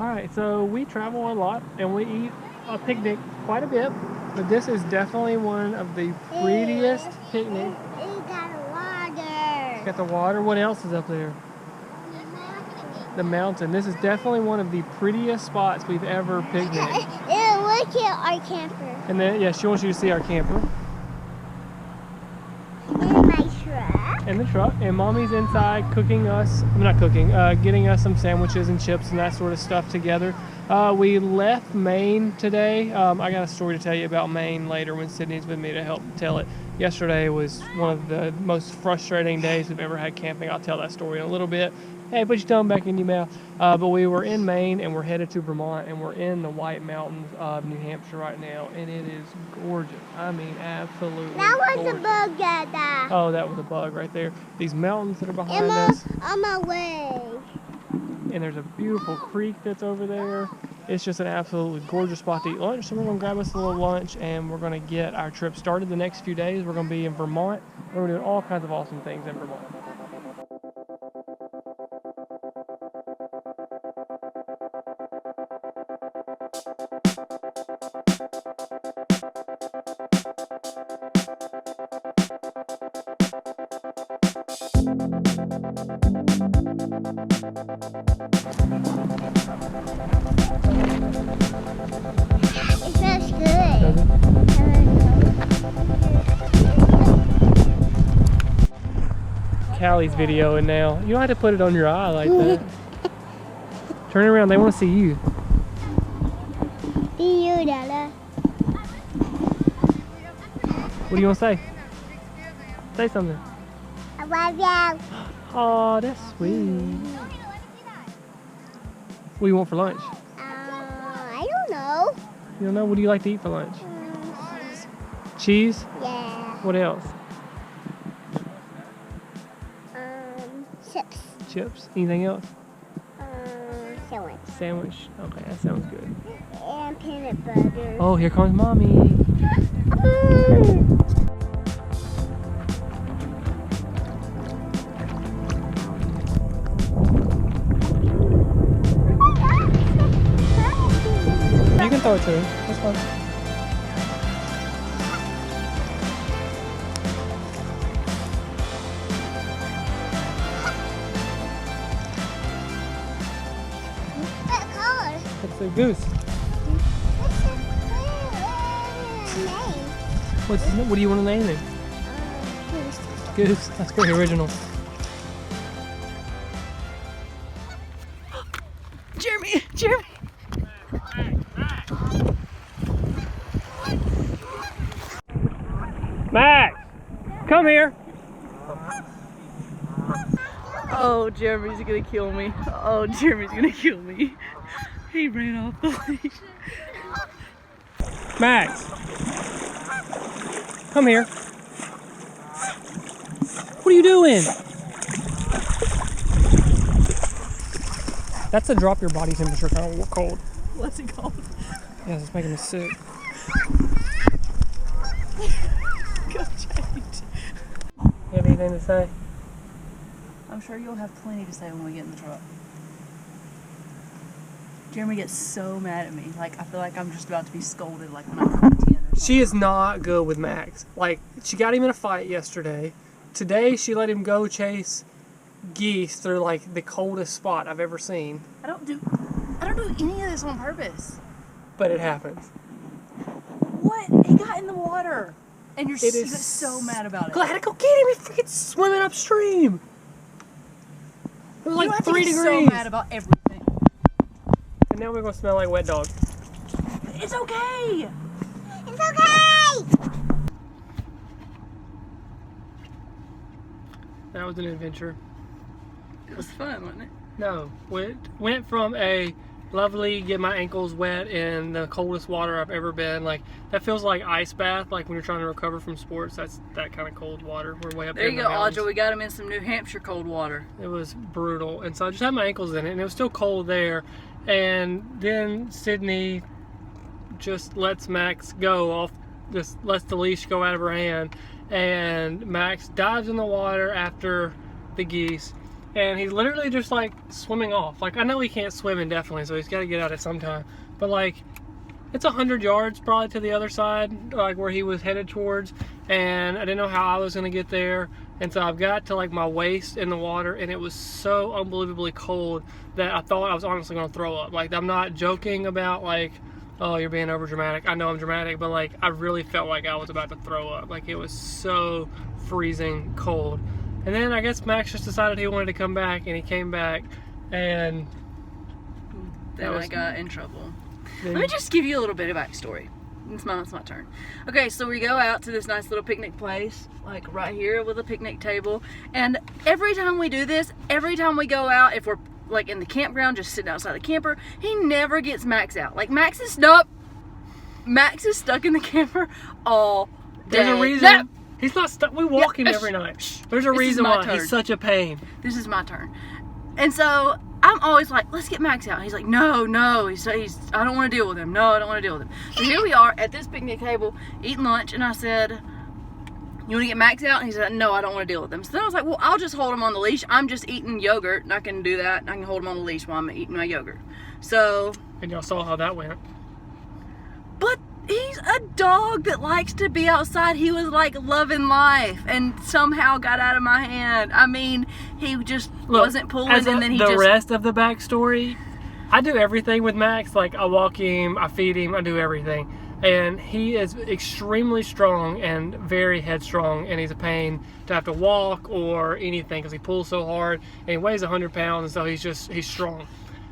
Alright, so we travel a lot and we eat a picnic quite a bit, but this is definitely one of the prettiest picnics. It got water. Got the water. What else is up there? The mountain. This is definitely one of the prettiest spots we've ever picnicked. Look at our camper. And then, yeah, she wants you to see our camper. And my truck. And the truck. And Mommy's inside cooking us, not cooking, getting us some sandwiches and chips and that sort of stuff together. We left Maine today. I got a story to tell you about Maine later when Cydney's with me to help tell it. Yesterday was one of the most frustrating days we've ever had camping. I'll tell that story in a little bit. Hey, put your tongue back in your mouth. But we were in Maine and we're headed to Vermont and we're in the White Mountains of New Hampshire right now, and it is gorgeous. I mean, absolutely That was gorgeous. a bug, Dada. Oh, that was a bug right there. These mountains that are behind us. On my way. And there's a beautiful creek that's over there. It's just an absolutely gorgeous spot to eat lunch. So we're going to grab us a little lunch and we're going to get our trip started the next few days. We're going to be in Vermont. We're doing all kinds of awesome things in Vermont. It smells good. Does it? Callie's videoing now. You don't have to put it on your eye like that. Turn around, they want to see you. See you, Dada. What do you want to say? Say something. I love you. Oh, that's sweet. What do you want for lunch? I don't know. You don't know? What do you like to eat for lunch? Cheese? Yeah. What else? Chips. Chips? Anything else? Sandwich. Sandwich? Okay, that sounds good. And peanut butter. Oh, here comes Mommy. You can throw it to her. That's fine. What color? It's a goose. What's his name? What's his name? What do you want to name him? Goose. Goose. That's pretty original. Jeremy! Max! Come here! Oh, Jeremy's gonna kill me. Oh, Jeremy's gonna kill me. He ran off the leash. Max! Come here. What are you doing? That's a drop your body temperature kind of cold. What's it called? Yeah, it's making me sick. Go change. You have anything to say? I'm sure you'll have plenty to say when we get in the truck. Jeremy gets so mad at me. Like, I feel like I'm just about to be scolded like when I was 10 or something. She is not good with Max. Like, she got him in a fight yesterday. Today, she let him go chase geese through, like, the coldest spot I've ever seen. I don't do any of this on purpose. But it happens. What? He got in the water. And you It get is so mad about it. Glad to go get him. He's freaking swimming upstream. It was You like don't have 3 to get degrees. so mad about everything. And now we're going to smell like wet dog. It's okay. It's okay! That was an adventure. It was fun, wasn't it? No, went from a lovely get my ankles wet in the coldest water I've ever been. Like, that feels like ice bath, like when you're trying to recover from sports. That's that kind of cold water. We're way up there. There you go, Audra. We got him in some New Hampshire cold water. It was brutal, and so I just had my ankles in it, and it was still cold there. And then Cydney just lets Max go off, just lets the leash go out of her hand, and Max dives in the water after the geese, and he's literally just like swimming off. Like, I know he can't swim indefinitely, so he's got to get out at some time. But like, it's 100 yards probably to the other side, like where he was headed towards, and I didn't know how I was going to get there. And so I've got to like my waist in the water, and it was so unbelievably cold that I thought I was honestly going to throw up. Like, I'm not joking about like, oh, you're being over dramatic. I know I'm dramatic, but like, I really felt like I was about to throw up. Like, it was so freezing cold. And then I guess Max just decided he wanted to come back, and he came back, and then I got in trouble. Let me just give you a little bit of backstory. It's my turn. Okay, so we go out to this nice little picnic place, like right here with a picnic table. And every time we do this, every time we go out, if we're like in the campground, just sitting outside the camper, he never gets Max out. Like, Max is stuck in the camper all day. There's a reason. No. He's not stuck. We walk him every night. There's a reason why he's such a pain. This is my turn. And so I'm always like, let's get Max out. He's like, no. He's I don't want to deal with him. No, I don't want to deal with him. So here we are at this picnic table eating lunch, and I said, you want to get Max out? And he said, no, I don't want to deal with him. So then I was like, well, I'll just hold him on the leash. I'm just eating yogurt, and I can do that. I can hold him on the leash while I'm eating my yogurt. So. And y'all saw how that went. But he's a dog that likes to be outside. He was like loving life and somehow got out of my hand. I mean, he just wasn't pulling, and then the rest of the backstory, I do everything with Max. Like, I walk him, I feed him, I do everything. And he is extremely strong and very headstrong, and he's a pain to have to walk or anything because he pulls so hard, and he weighs 100 pounds, and so he's strong.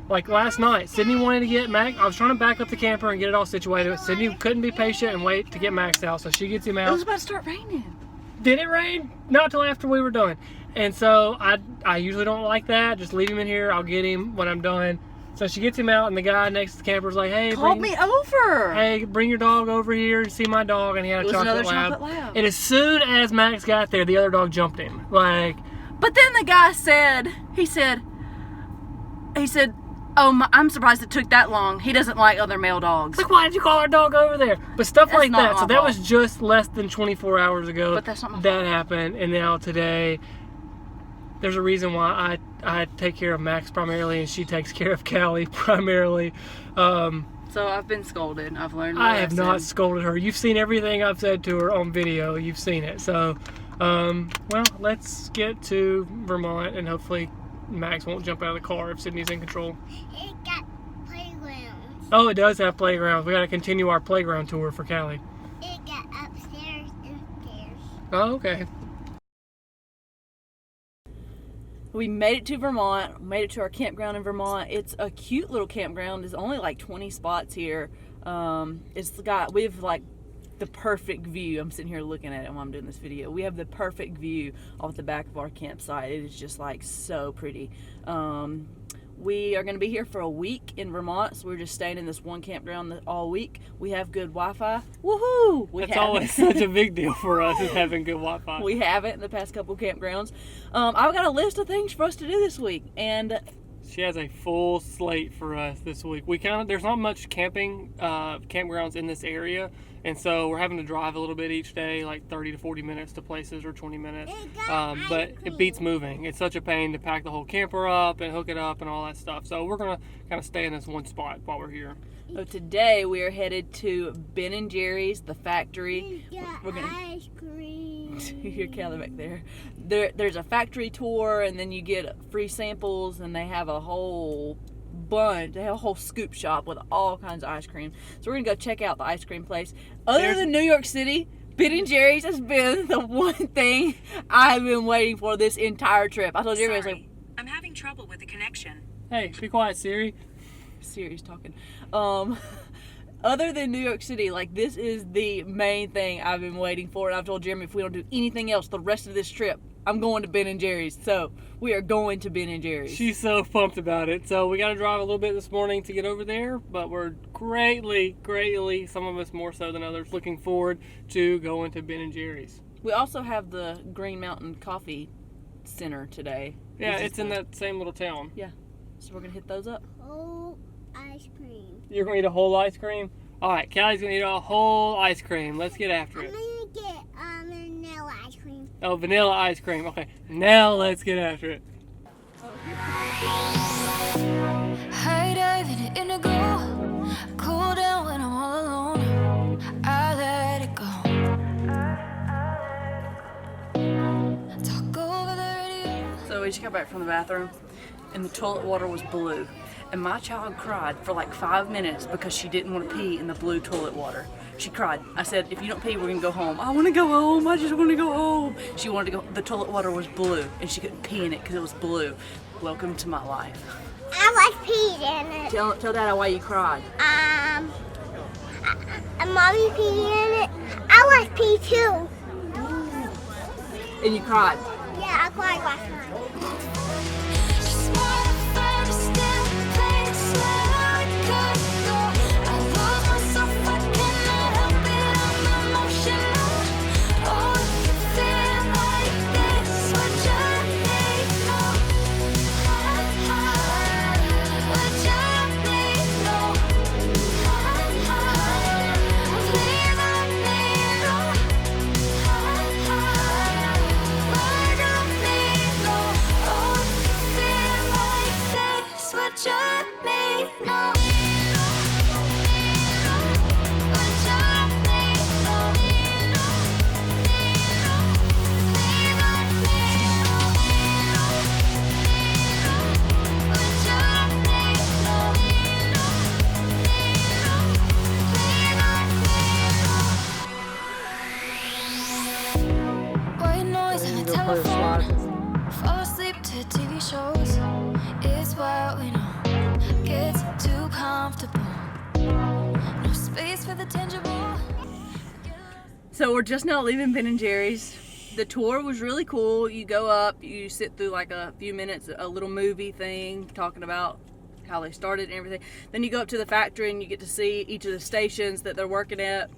Like last night, Cydney wanted to get Max. I was trying to back up the camper and get it all situated. Cydney couldn't be patient and wait to get Max out, so she gets him out. It was about to start raining. Did it rain? Not till after we were done. And so I usually don't like that. Just leave him in here. I'll get him when I'm done. So she gets him out, and the guy next to the camper's like, "Hey, called me over. Hey, bring your dog over here and see my dog." And he had a chocolate lab. And as soon as Max got there, the other dog jumped him. Like. But then the guy said, he said, oh, I'm surprised it took that long. He doesn't like other male dogs. Like, why did you call our dog over there? But stuff that's like that. So fault. that was just less than 24 hours ago. But that's not my fault. That happened, and now today, there's a reason why I take care of Max primarily, and she takes care of Callie primarily. So I've been scolded. I've learned. I have not scolded her. You've seen everything I've said to her on video. You've seen it. So, well, let's get to Vermont, and hopefully Max won't jump out of the car if Cydney's in control. It got playgrounds. Oh, it does have playgrounds. We got to continue our playground tour for Callie. It got upstairs and stairs. Oh, okay. We made it to Vermont, made it to our campground in Vermont. It's a cute little campground. There's only like 20 spots here. We have like the perfect view. I'm sitting here looking at it while I'm doing this video. We have the perfect view off the back of our campsite. It is just like so pretty. We are going to be here for a week in Vermont, so we're just staying in this one campground all week. We have good Wi-Fi. Woohoo! That's always such a big deal for us, is having good Wi-Fi. We haven't in the past couple campgrounds. I've got a list of things for us to do this week, and she has a full slate for us this week. There's not much campgrounds in this area, and so we're having to drive a little bit each day, like 30 to 40 minutes to places, or 20 minutes. But it beats moving. It's such a pain to pack the whole camper up and hook it up and all that stuff. So we're gonna kind of stay in this one spot while we're here. So today we are headed to Ben & Jerry's, the factory. We're gonna ice cream. You hear Callie back there. There's a factory tour, and then you get free samples, and they have a whole bunch. They have a whole scoop shop with all kinds of ice cream. So we're gonna go check out the ice cream place. Other than New York City, Ben & Jerry's has been the one thing I've been waiting for this entire trip. I told Jerry, I was like, I'm having trouble with the connection. Hey, be quiet, Siri. Siri's talking. Other than New York City, like, this is the main thing I've been waiting for, and I've told Jeremy if we don't do anything else the rest of this trip, I'm going to Ben & Jerry's. So we are going to Ben & Jerry's. She's so pumped about it. So we got to drive a little bit this morning to get over there, but we're greatly, some of us more so than others, looking forward to going to Ben & Jerry's. We also have the Green Mountain Coffee Center today. Yeah, it's in that same little town. Yeah, so we're gonna hit those up. Whole ice cream. You're gonna eat a whole ice cream? All right, Callie's gonna eat a whole ice cream. Let's get after it. I'm gonna get vanilla ice cream. Oh, vanilla ice cream. Okay, now let's get after it. High diving in indigo, cool down when I'm all alone. I let it go. Talk over the radio. So we just got back from the bathroom and the toilet water was blue. And my child cried for like 5 minutes because she didn't want to pee in the blue toilet water. She cried. I said, if you don't pee, we're gonna go home. I want to go home. I just want to go home. She wanted to go. The toilet water was blue and she couldn't pee in it because it was blue. Welcome to my life. I was peed in it. Tell Dada why you cried. Mommy peed in it. I was pee too. And you cried. Yeah, I cried last night. Just wanna find a still place where I could go. I lose myself, I cannot help it, I'm emotional. Oh, if you feel like this, would you let me know? Would you let me know? Please let me know. Would you let me know? Oh, if you feel like this, would you let me know? Would you let me know? Please let me know. Would you let me know? Please let me know. White noise on the telephone. Fall asleep to TV shows. It's what we know. Gets too comfortable. No space for the tangible. So we're just now leaving Ben & Jerry's. The tour was really cool. You go up, you sit through like a few minutes, a little movie thing talking about how they started and everything. Then you go up to the factory and you get to see each of the stations that they're working at.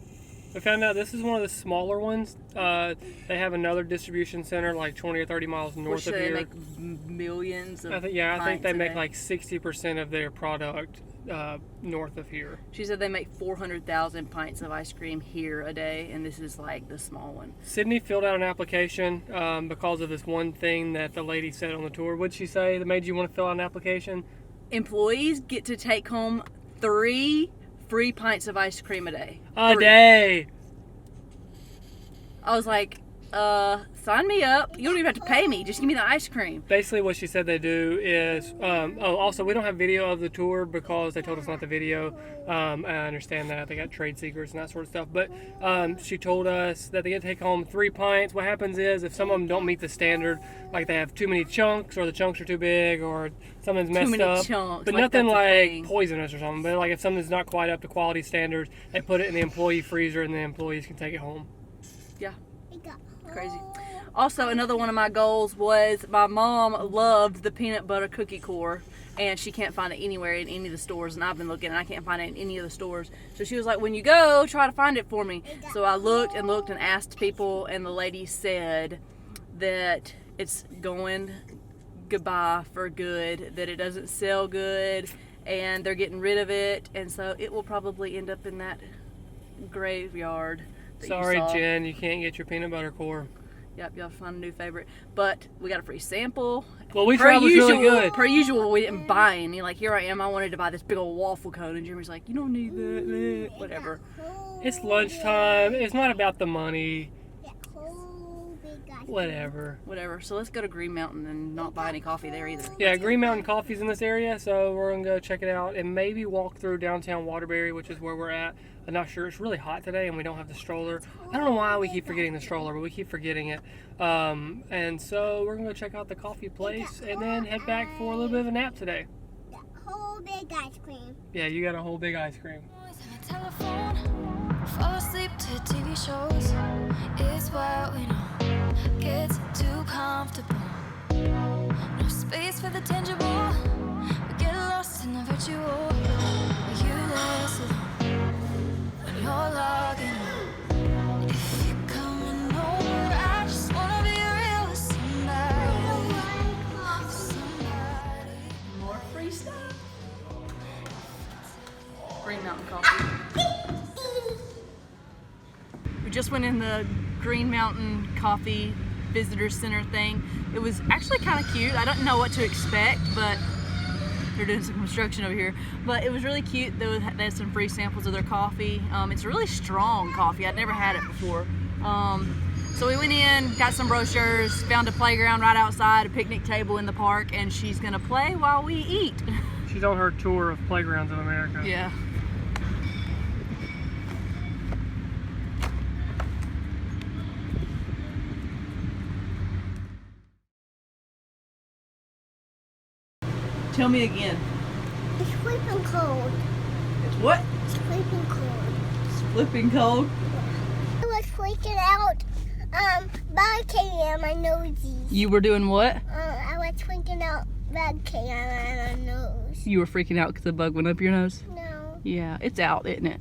We found out this is one of the smaller ones. They have another distribution center like 20 or 30 miles north Which of they here. make millions of I think pints they a make day. like 60% of their product north of here. She said they make 400,000 pints of ice cream here a day, and this is like the small one. Cydney filled out an application because of this one thing that the lady said on the tour. What'd she say that made you want to fill out an application? Employees get to take home 3 free pints of ice cream a day. A 3. day. I was like, sign me up. You don't even have to pay me. Just give me the ice cream. Basically what she said they do is, also we don't have video of the tour because they told us not to video. I understand that. They got trade secrets and that sort of stuff. But she told us that they get to take home 3 pints. What happens is if some of them don't meet the standard, like they have too many chunks or the chunks are too big or something's messed many up. chunks, But like nothing that's a like thing. poisonous or something. But like if something's not quite up to quality standards, they put it in the employee freezer and the employees can take it home. Yeah, We got crazy. Also, another one of my goals was my mom loved the peanut butter cookie core, and she can't find it anywhere in any of the stores. And I've been looking, and I can't find it in any of the stores. So she was like, "When you go, try to find it for me." So I looked and looked and asked people, and the lady said that it's going goodbye for good, that it doesn't sell good, and they're getting rid of it, and so it will probably end up in that graveyard. that you Sorry, saw. Jen, you can't get your peanut butter core. Yep, you'll find a new favorite. But we got a free sample. Well, we tried, it was really good. Per usual, we didn't buy any. Like, here I am, I wanted to buy this big old waffle cone, and Jeremy's like, you don't need that, whatever. It's lunchtime. It's not about the money. whole big guy. Whatever. So let's go to Green Mountain and not buy any coffee there either. Yeah, Green Mountain Coffee's in this area, so we're going to go check it out and maybe walk through downtown Waterbury, which is where we're at. I'm not sure. It's really hot today and we don't have the stroller. I don't know why we keep forgetting the stroller, but we keep forgetting it. And so we're going to go check out the coffee place and then head back for a little bit of a nap today. The whole big ice cream. Yeah, you got a whole big ice cream. Noise on the telephone, fall asleep to TV shows. It's what we know, gets too comfortable. No space for the tangible. We get lost in the virtual. You less alone when you're logging on. If you're coming over, I just wanna be real with somebody. More free stuff. Green Mountain Coffee. We just went in the Green Mountain Coffee visitor center thing. It was actually kind of cute. I don't know what to expect, but they're doing some construction over here. But it was really cute. They had some free samples of their coffee. It's really strong coffee. I'd never had it before. So we went in, got some brochures, found a playground right outside, a picnic table in the park, and she's gonna play while we eat. She's on her tour of playgrounds in America. Yeah. Tell me again. It's flipping cold. It's what? It's flipping cold. It's flipping cold. I was freaking out. Bug came in my nosies. You were doing what? I was freaking out. Bug came in my nose. You were freaking out because the bug went up your nose? No. Yeah, it's out, isn't it?